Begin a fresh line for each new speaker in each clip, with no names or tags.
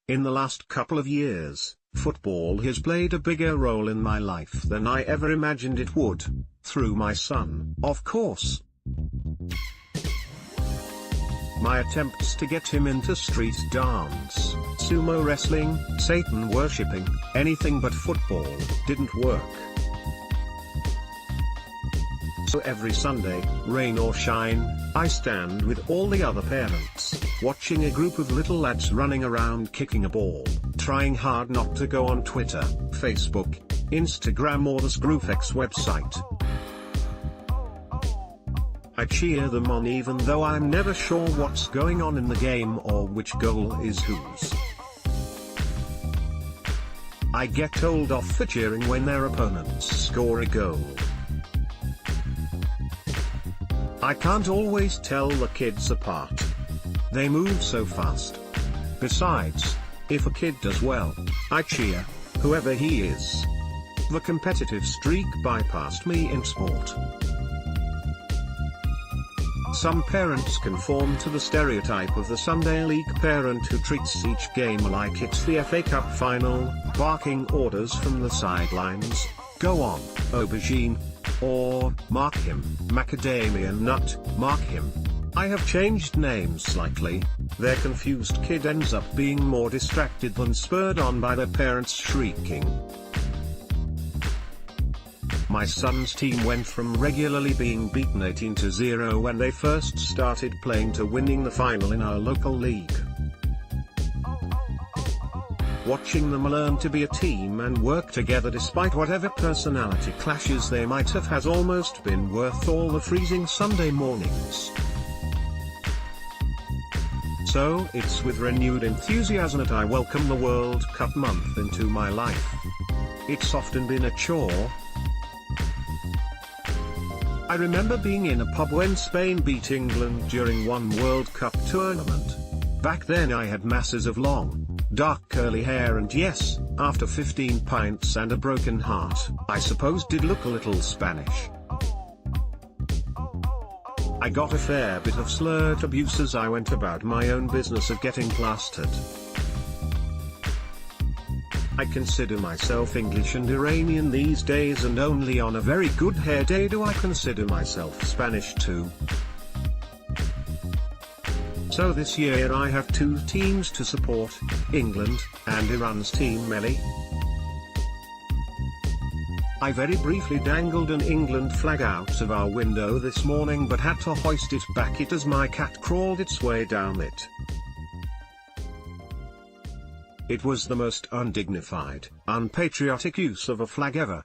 In the last couple of years, football has played a bigger role in my life than I ever imagined it would. Through my son, of course. My attempts to get him into street dance, sumo wrestling, Satan worshipping, anything but football, didn't work. So every Sunday, rain or shine, I stand with all the other parents, watching a group of little lads running around kicking a ball, trying hard not to go on Twitter, Facebook, Instagram or the Screwfx website. I cheer them on even though I'm never sure what's going on in the game or which goal is whose. I get told off for cheering when their opponents score a goal. I can't always tell the kids apart. They move so fast. Besides, if a kid does well, I cheer, whoever he is. The competitive streak bypassed me in sport. Some parents conform to the stereotype of the Sunday league parent who treats each game like it's the FA Cup final, barking orders from the sidelines, "Go on, aubergine," or "Mark him, macadamia nut, mark him." I have changed names slightly. Their confused kid ends up being more distracted than spurred on by their parents shrieking. My son's team went from regularly being beaten 18-0 when they first started playing to winning the final in our local league. Watching them learn to be a team and work together despite whatever personality clashes they might have has almost been worth all the freezing Sunday mornings. So it's with renewed enthusiasm that I welcome the World Cup month into my life. It's often been a chore. I remember being in a pub when Spain beat England during one World Cup tournament. Back then I had masses of long, dark curly hair and yes, after 15 pints and a broken heart, I suppose did look a little Spanish. I got a fair bit of slurred abuse as I went about my own business of getting plastered. I consider myself English and Iranian these days, and only on a very good hair day do I consider myself Spanish too. So this year I have two teams to support, England, and Iran's team Melli. I very briefly dangled an England flag out of our window this morning but had to hoist it back as my cat crawled its way down it. It was the most undignified, unpatriotic use of a flag ever.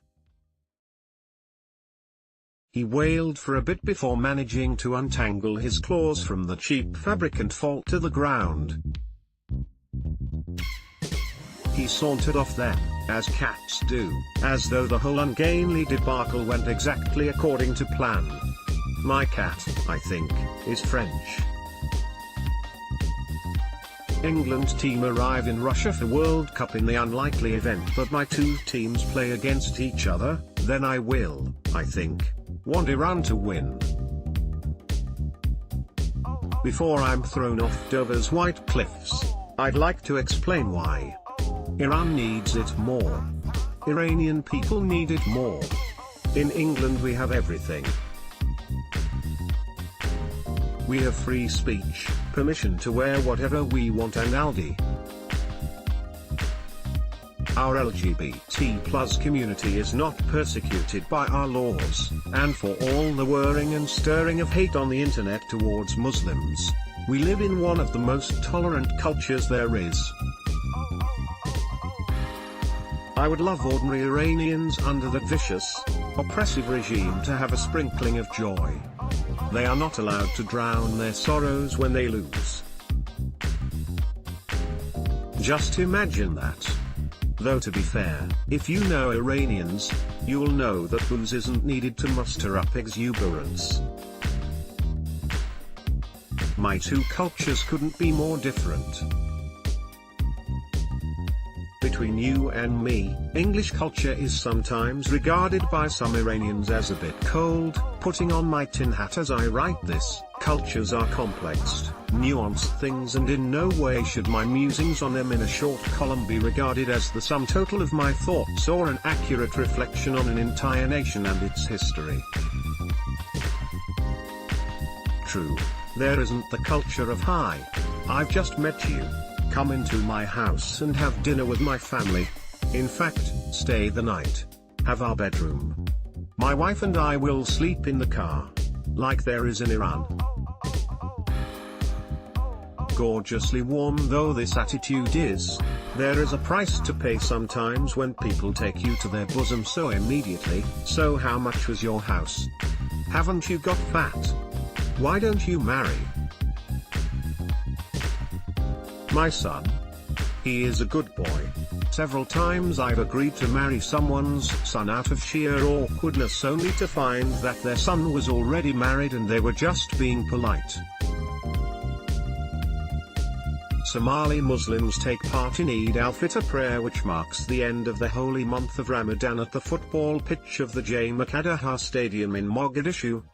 He wailed for a bit before managing to untangle his claws from the cheap fabric and fall to the ground. He sauntered off then, as cats do, as though the whole ungainly debacle went exactly according to plan. My cat, I think, is French. England team arrive in Russia for World Cup in the unlikely event that my two teams play against each other, then I will, I think, want Iran to win. Before I'm thrown off Dover's white cliffs, I'd like to explain why. Iran needs it more. Iranian people need it more. In England we have everything. We have free speech, permission to wear whatever we want and Aldi. Our LGBT+ community is not persecuted by our laws, and for all the whirring and stirring of hate on the internet towards Muslims, we live in one of the most tolerant cultures there is. I would love ordinary Iranians under that vicious, oppressive regime to have a sprinkling of joy. They are not allowed to drown their sorrows when they lose. Just imagine that. Though to be fair, if you know Iranians, you'll know that booze isn't needed to muster up exuberance. My two cultures couldn't be more different. Between you and me, English culture is sometimes regarded by some Iranians as a bit cold. Putting on my tin hat as I write this, Cultures are complex, nuanced things, and in no way should my musings on them in a short column be regarded as the sum total of my thoughts or an accurate reflection on an entire nation and its history. True, there isn't the culture of "Hi, I've just met you, come into my house and have dinner with my family. In fact, stay the night. Have our bedroom. My wife and I will sleep in the car," like there is in Iran. Gorgeously warm though this attitude is, there is a price to pay sometimes when people take you to their bosom so immediately. "So how much was your house? Haven't you got fat? Why don't you marry my son? He is a good boy." Several times I've agreed to marry someone's son out of sheer awkwardness, only to find that their son was already married and they were just being polite. Somali Muslims take part in Eid al-Fitr prayer, which marks the end of the holy month of Ramadan, at the football pitch of the Jaimakadaha Stadium in Mogadishu.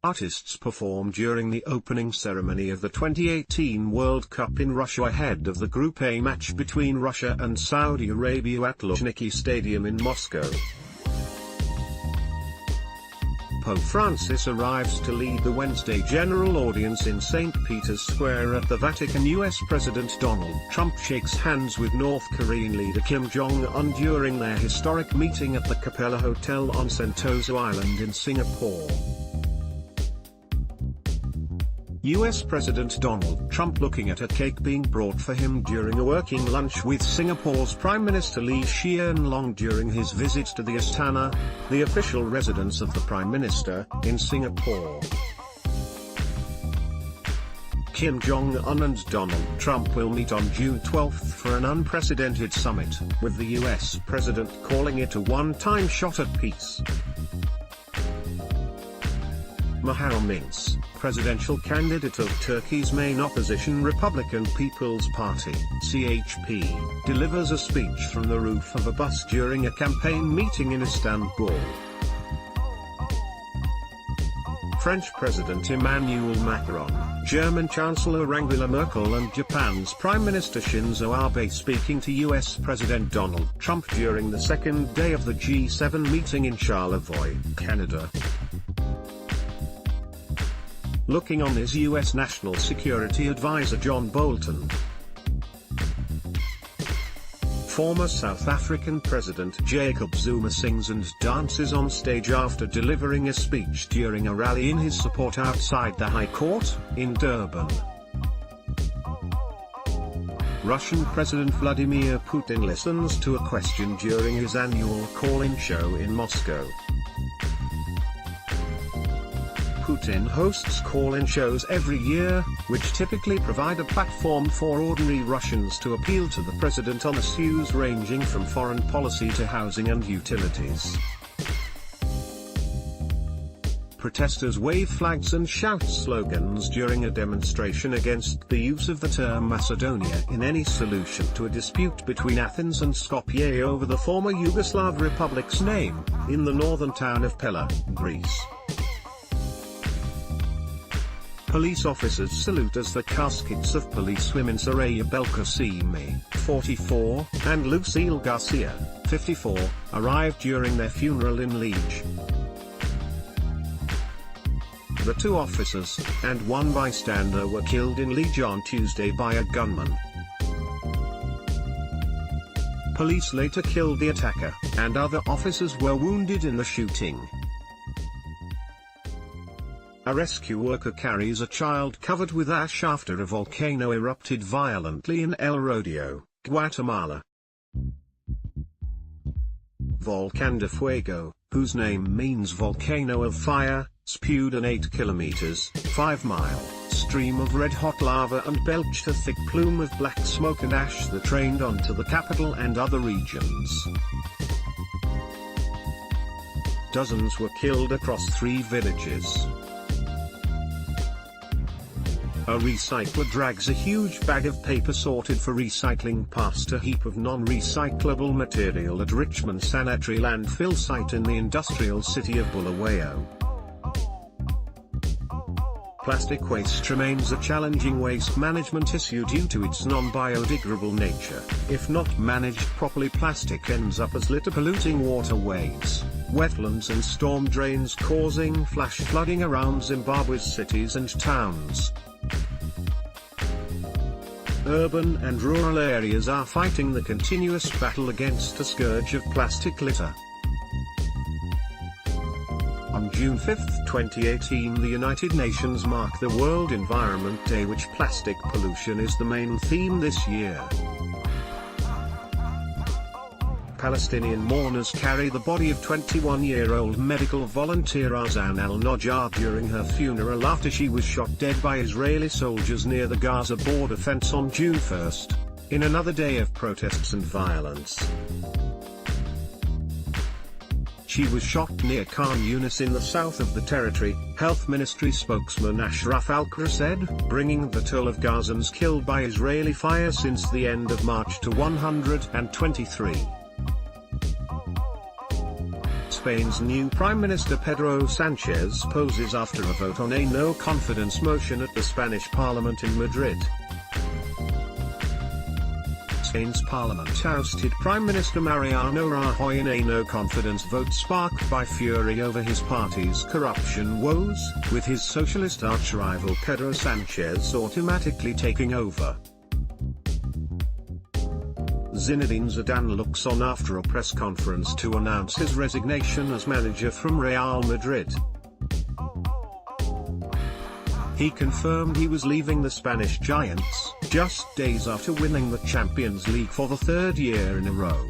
Artists perform during the opening ceremony of the 2018 World Cup in Russia ahead of the Group A match between Russia and Saudi Arabia at Luzhniki Stadium in Moscow. Pope Francis arrives to lead the Wednesday general audience in St. Peter's Square at the Vatican. US President Donald Trump shakes hands with North Korean leader Kim Jong-un during their historic meeting at the Capella Hotel on Sentosa Island in Singapore. US President Donald Trump looking at a cake being brought for him during a working lunch with Singapore's Prime Minister Lee Hsien Loong during his visit to the Astana, the official residence of the Prime Minister, in Singapore. Kim Jong-un and Donald Trump will meet on June 12 for an unprecedented summit, with the US President calling it a one-time shot at peace. Muharrem Ince, presidential candidate of Turkey's main opposition Republican People's Party (CHP), delivers a speech from the roof of a bus during a campaign meeting in Istanbul. French President Emmanuel Macron, German Chancellor Angela Merkel and Japan's Prime Minister Shinzo Abe speaking to US President Donald Trump during the second day of the G7 meeting in Charlevoix, Canada. Looking on is US National Security Advisor John Bolton. Former South African President Jacob Zuma sings and dances on stage after delivering a speech during a rally in his support outside the High Court, in Durban. Russian President Vladimir Putin listens to a question during his annual call-in show in Moscow. Putin hosts call-in shows every year, which typically provide a platform for ordinary Russians to appeal to the president on issues ranging from foreign policy to housing and utilities. Protesters wave flags and shout slogans during a demonstration against the use of the term Macedonia in any solution to a dispute between Athens and Skopje over the former Yugoslav Republic's name, in the northern town of Pella, Greece. Police officers salute as the caskets of policewomen Soraya Belkacemi, 44, and Lucille Garcia, 54, arrived during their funeral in Liege. The two officers, and one bystander were killed in Liege on Tuesday by a gunman. Police later killed the attacker, and other officers were wounded in the shooting. A rescue worker carries a child covered with ash after a volcano erupted violently in El Rodeo, Guatemala. Volcán de Fuego, whose name means volcano of fire, spewed an 8 kilometers, 5-mile, stream of red-hot lava and belched a thick plume of black smoke and ash that rained onto the capital and other regions. Dozens were killed across 3 villages. A recycler drags a huge bag of paper sorted for recycling past a heap of non-recyclable material at Richmond Sanitary Landfill site in the industrial city of Bulawayo. Plastic waste remains a challenging waste management issue due to its non-biodegradable nature. If not managed properly, plastic ends up as litter, polluting waterways, wetlands and storm drains, causing flash flooding around Zimbabwe's cities and towns. Urban and rural areas are fighting the continuous battle against the scourge of plastic litter. On June 5, 2018, the United Nations marked the World Environment Day, which plastic pollution is the main theme this year. Palestinian mourners carry the body of 21-year-old medical volunteer Azan al-Najjar during her funeral after she was shot dead by Israeli soldiers near the Gaza border fence on June 1, in another day of protests and violence. She was shot near Khan Yunis in the south of the territory, Health Ministry spokesman Ashraf Al-Qura said, bringing the toll of Gazans killed by Israeli fire since the end of March to 123. Spain's new Prime Minister Pedro Sánchez poses after a vote on a no-confidence motion at the Spanish Parliament in Madrid. Spain's parliament ousted Prime Minister Mariano Rajoy in a no-confidence vote sparked by fury over his party's corruption woes, with his socialist arch-rival Pedro Sánchez automatically taking over. Zinedine Zidane looks on after a press conference to announce his resignation as manager from Real Madrid. He confirmed he was leaving the Spanish Giants, just days after winning the Champions League for the third year in a row.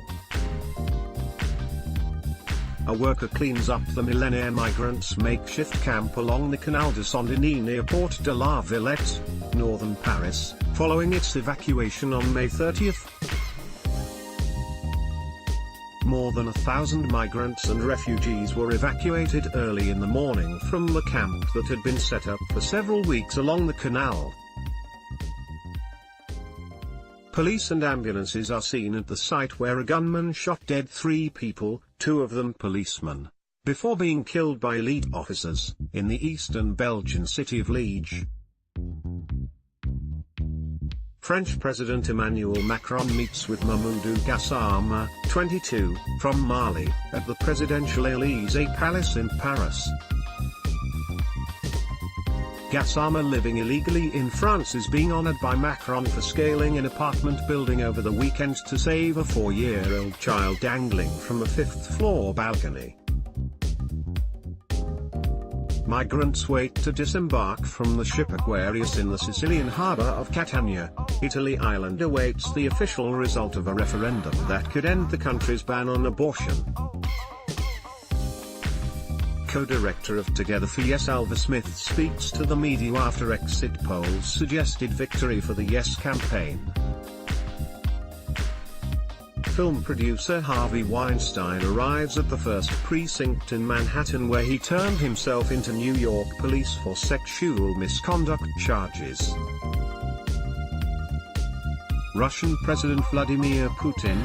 A worker cleans up the millennial migrants' makeshift camp along the Canal de Saint-Denis near Porte de la Villette, northern Paris, following its evacuation on May 30. More than 1,000 migrants and refugees were evacuated early in the morning from the camp that had been set up for several weeks along the canal. Police and ambulances are seen at the site where a gunman shot dead 3 people, 2 of them policemen, before being killed by elite officers, in the eastern Belgian city of Liege. French President Emmanuel Macron meets with Mamadou Gassama, 22, from Mali, at the presidential Élysée Palace in Paris. Gassama, living illegally in France, is being honored by Macron for scaling an apartment building over the weekend to save a 4-year-old child dangling from a 5th-floor balcony. Migrants wait to disembark from the ship Aquarius in the Sicilian harbour of Catania, Italy. Island awaits the official result of a referendum that could end the country's ban on abortion. Co-director of Together for Yes Alva Smith speaks to the media after exit polls suggested victory for the Yes campaign. Film producer Harvey Weinstein arrives at the 1st precinct in Manhattan, where he turned himself into New York police for sexual misconduct charges. Russian President Vladimir Putin,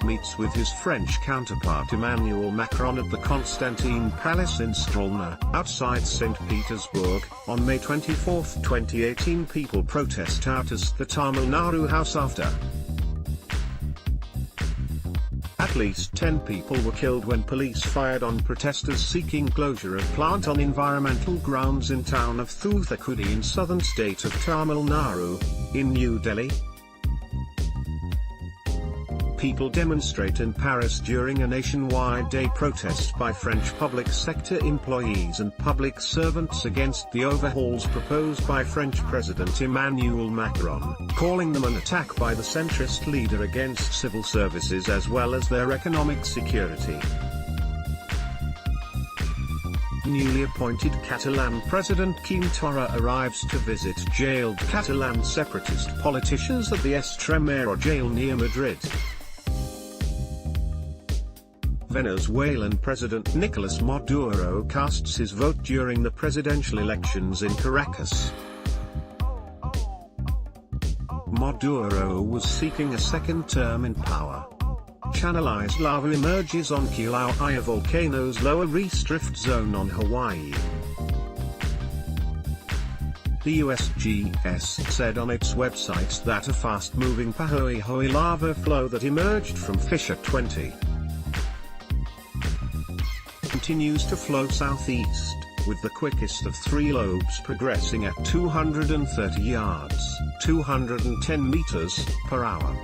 meets with his French counterpart Emmanuel Macron at the Constantine Palace in Strelna, outside St. Petersburg, on May 24, 2018. People protest out at the Tamil Nadu house after at least 10 people were killed when police fired on protesters seeking closure of plant on environmental grounds in town of Thoothukudi in southern state of Tamil Nadu, in New Delhi. People demonstrate in Paris during a nationwide day protest by French public sector employees and public servants against the overhauls proposed by French President Emmanuel Macron, calling them an attack by the centrist leader against civil services as well as their economic security. Newly appointed Catalan President Quim Torra arrives to visit jailed Catalan separatist politicians at the Extremadura jail near Madrid. Venezuelan President Nicolas Maduro casts his vote during the presidential elections in Caracas. Maduro was seeking a second term in power. Channelized lava emerges on Kilauea volcano's lower reef drift zone on Hawaii. The USGS said on its website that a fast-moving Pahoehoe lava flow that emerged from Fissure 20 continues to flow southeast, with the quickest of three lobes progressing at 230 yards, 210 meters per hour.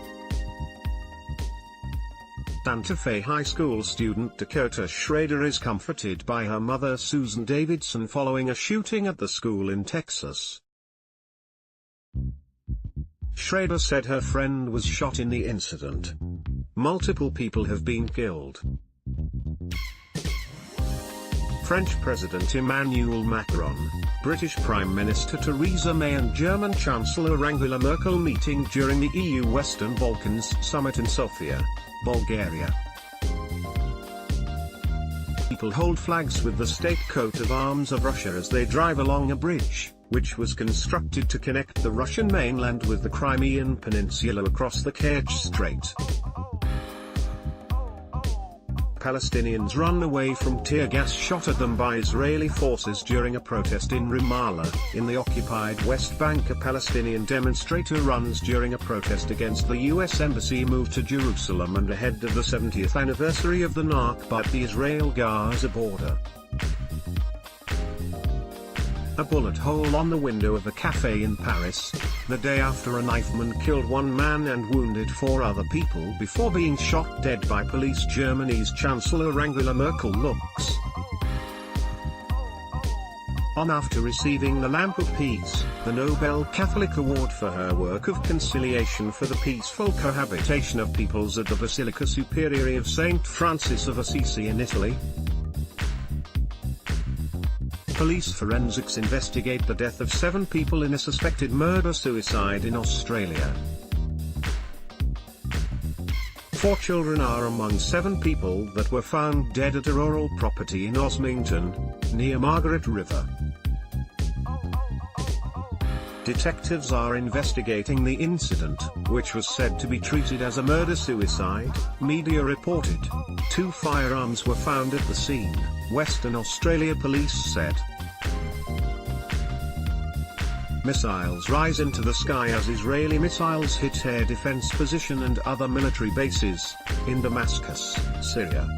Santa Fe High School student Dakota Schrader is comforted by her mother Susan Davidson following a shooting at the school in Texas. Schrader said her friend was shot in the incident. Multiple people have been killed. French President Emmanuel Macron, British Prime Minister Theresa May and German Chancellor Angela Merkel meeting during the EU Western Balkans Summit in Sofia, Bulgaria. People hold flags with the state coat of arms of Russia as they drive along a bridge, which was constructed to connect the Russian mainland with the Crimean Peninsula across the Kerch Strait. Palestinians run away from tear gas shot at them by Israeli forces during a protest in Ramallah, in the occupied West Bank. A Palestinian demonstrator runs during a protest against the U.S. Embassy move to Jerusalem and ahead of the 70th anniversary of the Nakba at the Israel-Gaza border. A bullet hole on the window of a cafe in Paris, the day after a knifeman killed one man and wounded four other people before being shot dead by police. Germany's Chancellor Angela Merkel looks on after receiving the Lamp of Peace, the Nobel Catholic Award for her work of conciliation for the peaceful cohabitation of peoples at the Basilica Superiore of St. Francis of Assisi in Italy. Police forensics investigate the death of 7 people in a suspected murder-suicide in Australia. 4 children are among 7 people that were found dead at a rural property in Osmington, near Margaret River. Detectives are investigating the incident, which was said to be treated as a murder-suicide, media reported. 2 firearms were found at the scene, Western Australia police said. Missiles rise into the sky as Israeli missiles hit air defense position and other military bases, in Damascus, Syria.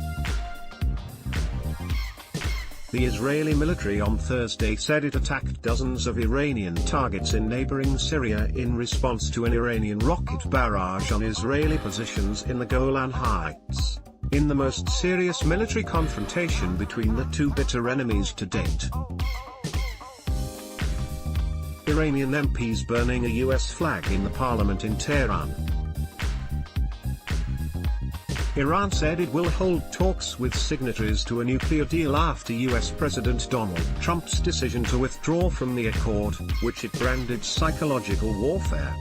The Israeli military on Thursday said it attacked dozens of Iranian targets in neighboring Syria in response to an Iranian rocket barrage on Israeli positions in the Golan Heights, in the most serious military confrontation between the two bitter enemies to date. Iranian MPs burning a US flag in the parliament in Tehran. Iran said it will hold talks with signatories to a nuclear deal after US President Donald Trump's decision to withdraw from the accord, which it branded psychological warfare.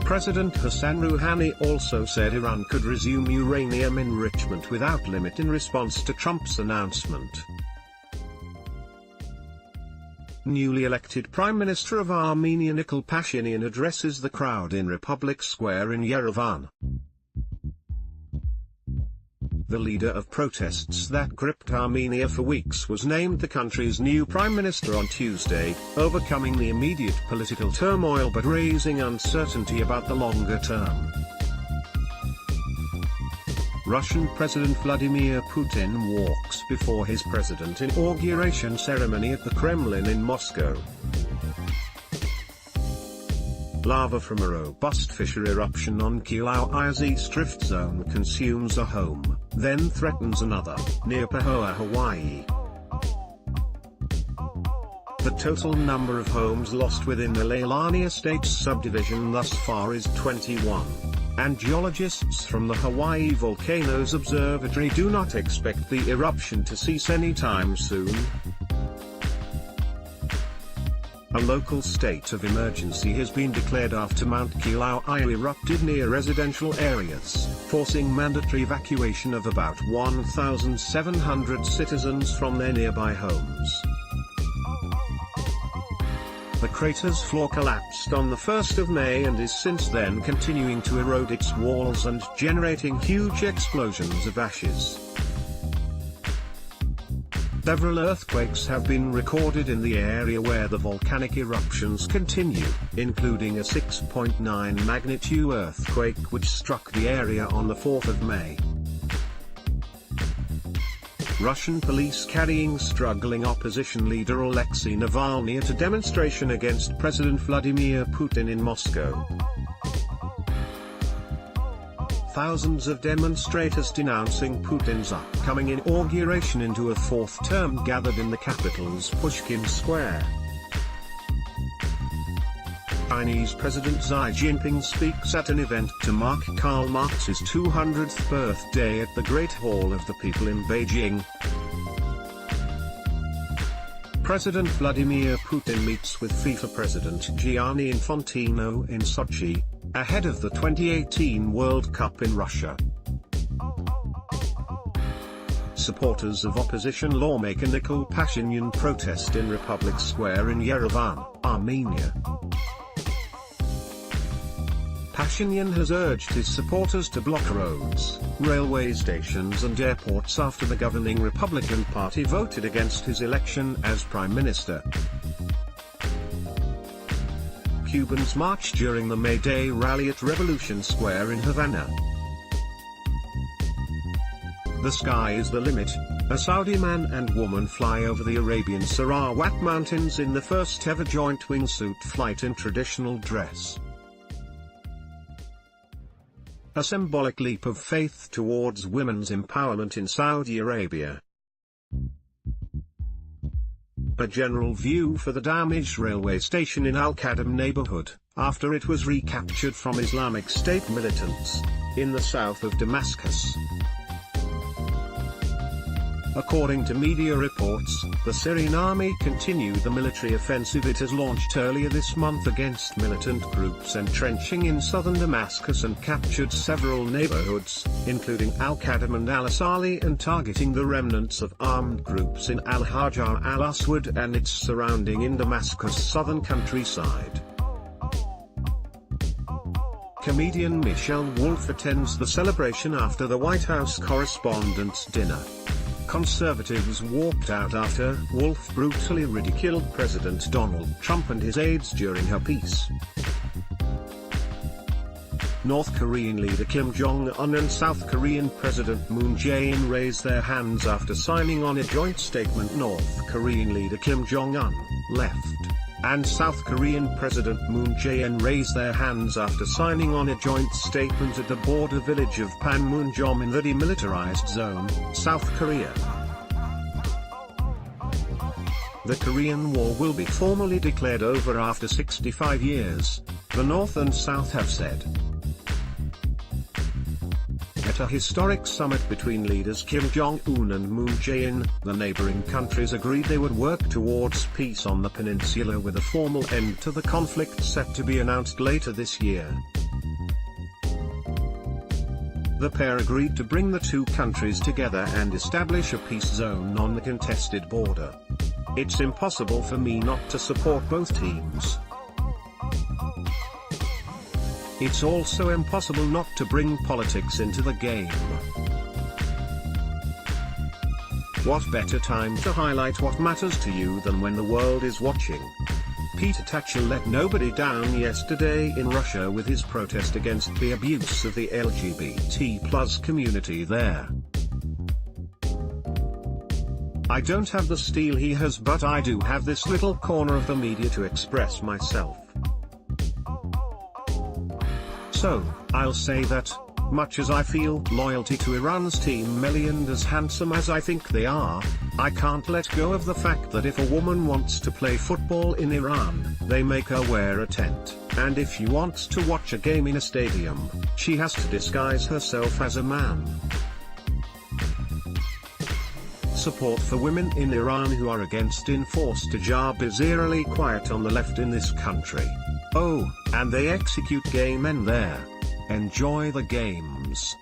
President Hassan Rouhani also said Iran could resume uranium enrichment without limit in response to Trump's announcement. Newly elected Prime Minister of Armenia Nikol Pashinyan addresses the crowd in Republic Square in Yerevan. The leader of protests that gripped Armenia for weeks was named the country's new prime minister on Tuesday, overcoming the immediate political turmoil but raising uncertainty about the longer term. Russian President Vladimir Putin walks before his president inauguration ceremony at the Kremlin in Moscow. Lava from a robust fissure eruption on Kilaue's East Rift Zone consumes a home, then threatens another, near Pahoa, Hawaii. The total number of homes lost within the Leilani Estates subdivision thus far is 21. And geologists from the Hawaii Volcanoes Observatory do not expect the eruption to cease anytime soon. A local state of emergency has been declared after Mount Kilauea erupted near residential areas, forcing mandatory evacuation of about 1,700 citizens from their nearby homes. The crater's floor collapsed on the 1st of May and is since then continuing to erode its walls and generating huge explosions of ashes. Several earthquakes have been recorded in the area where the volcanic eruptions continue, including a 6.9 magnitude earthquake which struck the area on the 4th of May. Russian police carrying struggling opposition leader Alexei Navalny at a demonstration against President Vladimir Putin in Moscow. Thousands of demonstrators denouncing Putin's upcoming inauguration into a fourth term gathered in the capital's Pushkin Square. Chinese President Xi Jinping speaks at an event to mark Karl Marx's 200th birthday at the Great Hall of the People in Beijing. President Vladimir Putin meets with FIFA President Gianni Infantino in Sochi, ahead of the 2018 World Cup in Russia. Supporters of opposition lawmaker Nikol Pashinyan protest in Republic Square in Yerevan, Armenia. Pashinyan has urged his supporters to block roads, railway stations and airports after the governing Republican Party voted against his election as Prime Minister. Cubans march during the May Day rally at Revolution Square in Havana. The sky is the limit. A Saudi man and woman fly over the Arabian Sarawak Mountains in the first ever joint wingsuit flight in traditional dress. A symbolic leap of faith towards women's empowerment in Saudi Arabia. A general view for the damaged railway station in Al-Qadam neighborhood, after it was recaptured from Islamic State militants, in the south of Damascus. According to media reports, the Syrian army continued the military offensive it has launched earlier this month against militant groups entrenching in southern Damascus and captured several neighborhoods, including Al-Qadam and Al-Asali, and targeting the remnants of armed groups in Al-Hajar al-Aswad and its surrounding in Damascus' southern countryside. Comedian Michelle Wolf attends the celebration after the White House Correspondents' Dinner. Conservatives walked out after Wolf brutally ridiculed President Donald Trump and his aides during her piece. North Korean leader Kim Jong-un and South Korean President Moon Jae-in raised their hands after signing on a joint statement. North Korean leader Kim Jong-un, left, and South Korean President Moon Jae-in raised their hands after signing on a joint statement at the border village of Panmunjom in the demilitarized zone, South Korea. The Korean War will be formally declared over after 65 years, the North and South have said. At a historic summit between leaders Kim Jong-un and Moon Jae-in, the neighboring countries agreed they would work towards peace on the peninsula with a formal end to the conflict set to be announced later this year. The pair agreed to bring the two countries together and establish a peace zone on the contested border. It's impossible for me not to support both teams. It's also impossible not to bring politics into the game. What better time to highlight what matters to you than when the world is watching? Peter Thatcher let nobody down yesterday in Russia with his protest against the abuse of the LGBT+ community there. I don't have the steel he has, but I do have this little corner of the media to express myself. So, I'll say that, much as I feel loyalty to Iran's team Melli and as handsome as I think they are, I can't let go of the fact that if a woman wants to play football in Iran, they make her wear a tent, and if she wants to watch a game in a stadium, she has to disguise herself as a man. Support for women in Iran who are against enforced hijab is eerily quiet on the left in this country. Oh, and they execute gay men there. Enjoy the games.